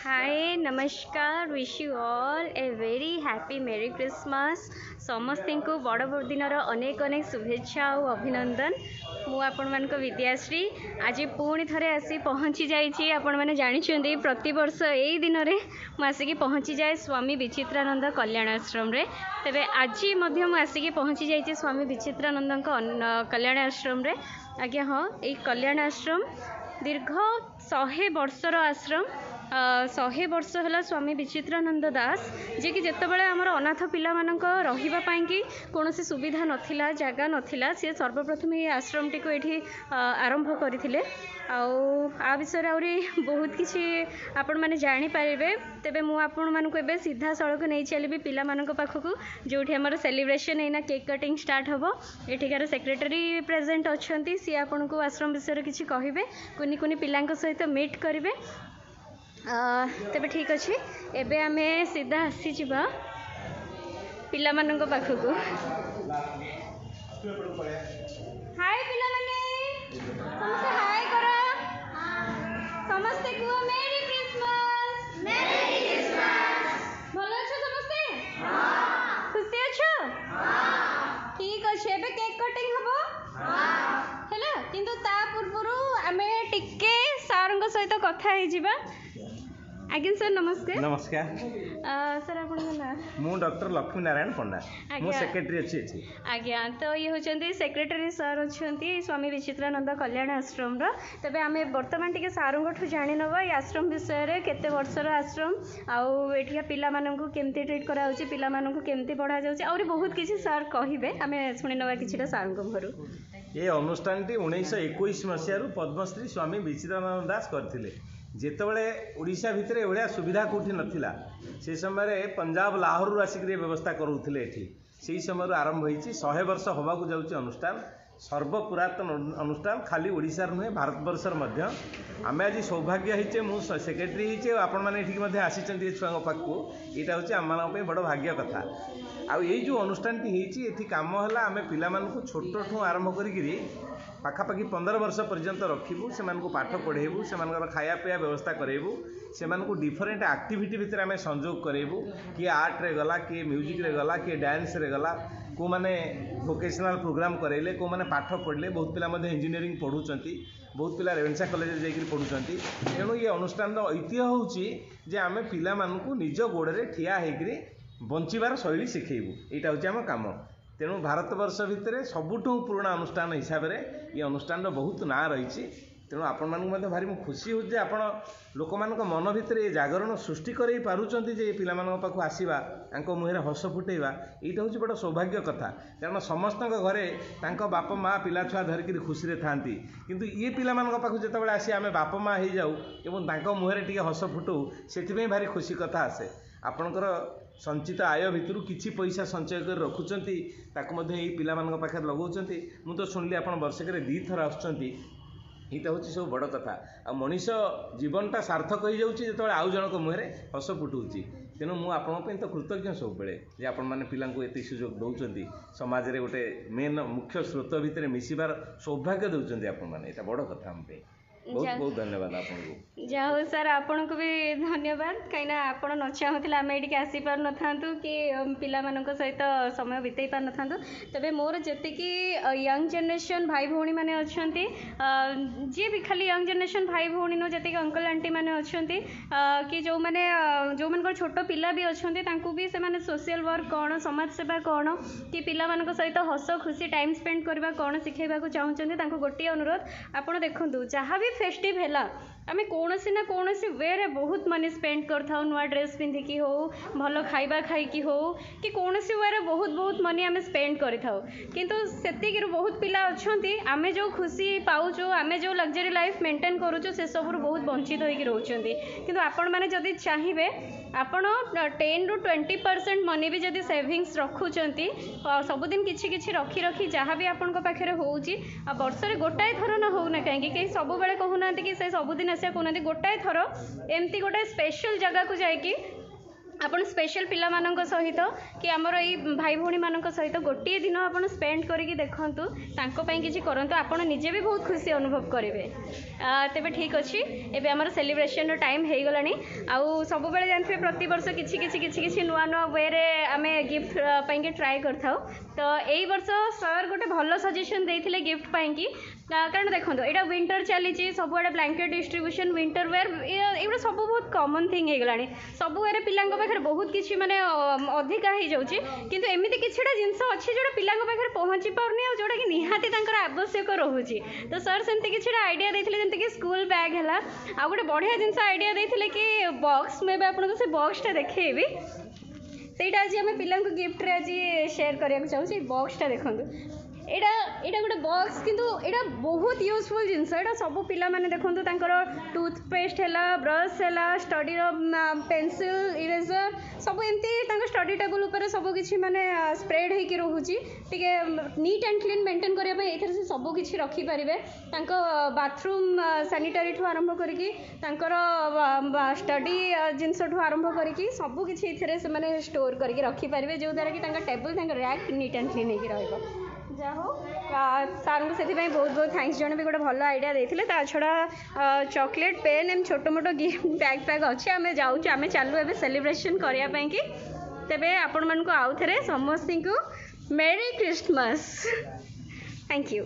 हाय नमस्कार wish you all a very happy मेरी Christmas समस्त को बड़ दिनर अनेक अनेक शुभेच्छा और अभिनंदन मु आपण विद्याश्री आज पुणी थे आसी पहुँची जाइए आपण मैंने जानते प्रति वर्ष यही दिन में मुझे पहुँची जाए स्वामी विचित्रानंद कल्याण आश्रम रे तेरे आज आसिकी पहुँची जाइए स्वामी विचित्रानंद कल्याण आश्रम रे आज्ञा हाँ ये कल्याण आश्रम दीर्घ 100 वर्षर आश्रम 100 वर्ष है स्वामी विचित्रानंद दास जे कि जितेबाला आमर अनाथ पिला मानक रही कि कौन सुविधा नाला जगह नाला सी सर्वप्रथम ये आश्रम टी को ये आरंभ करते आ विषय आहरी बहुत किसी आपण मैंने जानीपारे तेरे मुझे सीधा सड़क नहीं चलि पिला पाखक जो आम सेलिब्रेशन एना केक कटिंग स्टार्ट हम एठिकार सेक्रेटरी प्रेजेंट अच्छा सी आपन को आश्रम विषय किसी कहे कुनि कुनि पिला सहित मीट करेंगे तेरे ठीक अच्छे एबे आमे सीधा आसी जावा पिला मानक पाखक हाय पिला माने समस्त हाय करो समस्त को मेरी क्रिसमस भलो अच्छो समस्ते हां खुशी अच्छो हां ठीक अच्छे एबे केक कटिंग हबो हां हैला किंतु ता पूर्वरु आमे टिके सारंग सहित कथा हे जिबा आज्ञा सर नमस्कार नमस्कार सर आपना मु डॉक्टर लक्ष्मी नारायण पंडा मु सेक्रेटरी अच्छी आज्ञा तो ये होचंती सेक्रेटरी सर अच्छी स्वामी विचित्रानंद कल्याण आश्रम रो तबे आमे वर्तमान टिके सारंगठु जानि नबा ये आश्रम विषय रे केते वर्षर आश्रम आउ एठिया पिला माननकु केमती ट्रीट करा होची पिला माननकु केमती पढ़ा जाउची और बहुत किछि सर कहिबे आमे सुनि नबा किछिटा सारंग भरू ये अनुष्ठान 1921 मसीह पद्मश्री स्वामी विचित्रानंद दास करथिले जेतबले ओडिशा भितर एभलिया सुविधा कोठी नथिला से समय पंजाब लाहौर आसिक व्यवस्था करूथिले एठी से समय आरंभ होईची 100 वर्ष होबाकू जाउची अनुष्ठान सर्वपुरातन अनुष्ठान खाली ओडिशा नुहे भारतवर्षर मध्य आमे आज सौभाग्य होइचे मु सेक्रेटरी होइचे आपण माने एठी मध्ये आसीचंती छुआंग पाखकू एटा होची आम्मान पे बड़ भाग्य कथा आ एई जो अनुष्ठान टी होइची एठी काम हला आमे पिला मानकू छोटठू आरंभ करिगिरी पाखापाखि 15 वर्ष पर्यंत रखिबू से पाठ पढ़ेबू से खाया पिया व्यवस्था करेबू से डिफरेंट एक्टिविटी भितर आम संजोग करेबू किए आर्ट रे गला किए म्यूजिक रे गला किए डांस रे गला को माने वोकेशनल प्रोग्राम करेले को माने पाठ पढ़ले बहुत पिला मध्ये इंजीनियरिंग पढ़ुचंती बहुत पिला रेवेन्सा कॉलेज जाइकरी पढ़ुचंती तेणु ये अनुष्ठान ऐतिह्य होउची जे आमे पिला मानकू निज गोड़े ठिया हेकरी बंचिबार शैली शिखेबू एटा होची आम काम तेणु भारतवर्ष भितर सबुठू पुराना अनुष्ठान हिसाब से ये अनुष्ठान बहुत ना रही तेणु आपण मानक भारी मु खुशी हो आपण लोक मान मन भितर ये जागरण सृष्टि कर पारुचंती जे पिला पाखु आसवा आंको मुहरे हस फुटेवा यहाँ हूँ बड़ा सौभाग्य कथा कारण समस्त घरे तांको बाप माँ पिला छुआ धरिक खुशी थांती किंतु ये पिला पाखु जिते आसी आम बाप माँ हो जाऊ एवं तांको मुहरे टिके हस फुटू से भारी खुशी कथा आसे आपणकर संचित आय भितर किछि पैसा संचय कर रखुचंती ताको मध्ये एई पिला मानक पाखे लगाउचंती मु तो सुनली आपण वर्षकरे 2 थर आछंती एटा होची सब बड़ कथा आ मनीष जीवनटा सार्थक हो जाउची जेतबे आउ जनक मुहरे हस फुटुची तेणु मु आपण पे तो कृतज्ञ सब बेले जे आपण माने पिलांको एते सुयोग दउचंती समाज रे गोटे मेन मुख्य स्रोत भितर मिसिबार सौभाग्य दउचंती आपण माने एटा बड़ कथा हम पे बहुत बहुत धन्यवाद आपको जाओ सर आपन को भी धन्यवाद कहीं आपन न चाहूला आम ये आसी पार न था कि पिला मानक सहित समय बिताई पार न था तेरे मोर जी यंग जनरेशन भाई भौणी मैंने अच्छा जी भी खाली यंग जनरेशन भाई भौणी नो जी अंकल आंटी मैंने अच्छा कि जो मैंने जो मन छोट पिला भी अच्छा भी से सोशल वर्क कौन समाज सेवा कौन कि पिला मानक सहित हस खुशी टाइम स्पेंड करवा कौन शिखेबा चाहूँगी गोटे अनुरोध आपड़ देखूँ जहाँ भी फेस्टिव है आम कौन ना कौन वे रे बहुत मनी स्पेंड कर नुआ ड्रेस पिंधिकी हो भल खाइबा खाइकी हो कि कौन वे रे बहुत बहुत मनी आम स्पेंड कर किंतु से बहुत पिला अच्छा आम जो खुशी पाऊँ आम जो लग्जरी लाइफ मेंटेन करूँ से सब बहुत वंचित होकर रोचंती किंतु आपण मैंने जदि चाहिए आपण 10 ରୁ 20% मनी भी जदि सेविंग्स रखुंट सबुदिन किछि किछि रखी रखी जहाँ भी आपण पाखे होउची आ वर्षरे गोटाए थर न होना कहीं सब बेले कहूना कि से सबुदिन आसिया कहना गोटाए थर एमती गोटे स्पेशल जगह को जाकि ଆପଣ ସ୍ପେଶାଲ ପିଲାମାନଙ୍କ ସହିତ କି ଆମର ଏଇ ଭାଇ ଭଉଣୀମାନଙ୍କ ସହିତ ଗୋଟିଏ ଦିନ ଆପଣ ସ୍ପେଣ୍ଡ କରିକି ଦେଖନ୍ତୁ, ତାଙ୍କ ପାଇଁ କିଛି କରନ୍ତୁ, ଆପଣ ନିଜେ ବି ବହୁତ ଖୁସି ଅନୁଭବ କରିବେ। ତେବେ ଠିକ୍ ଅଛି, ଏବେ ଆମର ସେଲିବ୍ରେସନ୍ର ଟାଇମ୍ ହେଇଗଲାଣି। ଆଉ ସବୁବେଳେ ଜାଣିଥିବେ ପ୍ରତିବର୍ଷ କିଛି ନୂଆ ନୂଆ ୱେରେ ଆମେ ଗିଫ୍ଟ ପାଇଁକି ଟ୍ରାଏ କରିଥାଉ। ତ ଏଇ ବର୍ଷ ସାର୍ ଗୋଟେ ଭଲ ସଜେସନ୍ ଦେଇଥିଲେ ଗିଫ୍ଟ ପାଇଁକି। କାରଣ ଦେଖନ୍ତୁ ଏଇଟା ୱିଣ୍ଟର ଚାଲିଛି, ସବୁଆଡ଼େ ବ୍ଲାଙ୍କେଟ୍ ଡିଷ୍ଟ୍ରିବ୍ୟୁସନ୍, ୱିଣ୍ଟର ୱେର୍ ଏଗୁଡ଼ା ସବୁ ବହୁତ କମନ୍ ଥିଙ୍ଗ ହେଇଗଲାଣି। ସବୁ ୱେରେ ପିଲାଙ୍କ ପାଖରେ ବହୁତ କିଛି ମାନେ ଅଧିକା ହେଇଯାଉଛି, କିନ୍ତୁ ଏମିତି କିଛିଟା ଜିନିଷ ଅଛି ଯେଉଁଟା ପିଲାଙ୍କ ପାଖରେ ପହଞ୍ଚି ପାରୁନି ଆଉ ଯେଉଁଟାକି ନିହାତି ତାଙ୍କର ଆବଶ୍ୟକ ରହୁଛି। ତ ସାର୍ ସେମିତି କିଛିଟା ଆଇଡ଼ିଆ ଦେଇଥିଲେ, ଯେମିତିକି ସ୍କୁଲ ବ୍ୟାଗ୍ ହେଲା। ଆଉ ଗୋଟେ ବଢ଼ିଆ ଜିନିଷ ଆଇଡ଼ିଆ ଦେଇଥିଲେ କି ବକ୍ସ, ମୁଁ ଏବେ ଆପଣଙ୍କୁ ସେ ବକ୍ସଟା ଦେଖେଇବି। ସେଇଟା ଆଜି ଆମେ ପିଲାଙ୍କୁ ଗିଫ୍ଟରେ ଆଜି ସେୟାର କରିବାକୁ ଚାହୁଁଛି। ଏଇ ବକ୍ସଟା ଦେଖନ୍ତୁ, ଏଇଟା ଗୋଟେ ବକ୍ସ, କିନ୍ତୁ ଏଇଟା ବହୁତ ୟୁଜଫୁଲ୍ ଜିନିଷ। ଏଇଟା ସବୁ ପିଲାମାନେ ଦେଖନ୍ତୁ ତାଙ୍କର ଟୁଥପେଷ୍ଟ ହେଲା, ବ୍ରସ୍ ହେଲା, ଷ୍ଟଡିର ପେନସିଲ୍, ଇରେଜର୍ ସବୁ ଏମିତି ତାଙ୍କ ଷ୍ଟଡି ଟେବୁଲ୍ ଉପରେ ସବୁ କିଛି ମାନେ ସ୍ପ୍ରେଡ୍ ହେଇକି ରହୁଛି। ଟିକେ ନିଟ୍ ଆଣ୍ଡ କ୍ଲିନ୍ ମେଣ୍ଟେନ୍ କରିବା ପାଇଁ ଏଥିରେ ସେ ସବୁ କିଛି ରଖିପାରିବେ। ତାଙ୍କ ବାଥରୁମ୍ ସାନିଟାରୀଠୁ ଆରମ୍ଭ କରିକି ତାଙ୍କର ଷ୍ଟଡି ଜିନିଷଠୁ ଆରମ୍ଭ କରିକି ସବୁ କିଛି ଏଥିରେ ସେମାନେ ଷ୍ଟୋର୍ କରିକି ରଖିପାରିବେ, ଯେଉଁଦ୍ୱାରା କି ତାଙ୍କ ଟେବୁଲ୍, ତାଙ୍କ ର୍ୟାକ୍ ନିଟ୍ ଆଣ୍ଡ କ୍ଲିନ୍ ହେଇକି ରହିବ। ଯାହା ହଉ ସାର୍ଙ୍କୁ ସେଥିପାଇଁ ବହୁତ ବହୁତ ଥ୍ୟାଙ୍କ୍ସ ଜଣେଇବି, ଗୋଟେ ଭଲ ଆଇଡ଼ିଆ ଦେଇଥିଲେ। ତା ଛଡ଼ା ଚକୋଲେଟ୍, ପେନ୍, ଏମିତି ଛୋଟ ମୋଟ ଗିଫ୍ଟ ବ୍ୟାଗ୍ ଅଛି। ଆମେ ଯାଉଛୁ, ଆମେ ଚାଲୁ ଏବେ ସେଲିବ୍ରେସନ୍ କରିବା ପାଇଁକି। ତେବେ ଆପଣମାନଙ୍କୁ ଆଉ ଥରେ ସମସ୍ତଙ୍କୁ ମେରି କ୍ରିଷ୍ଟମାସ୍। Thank you.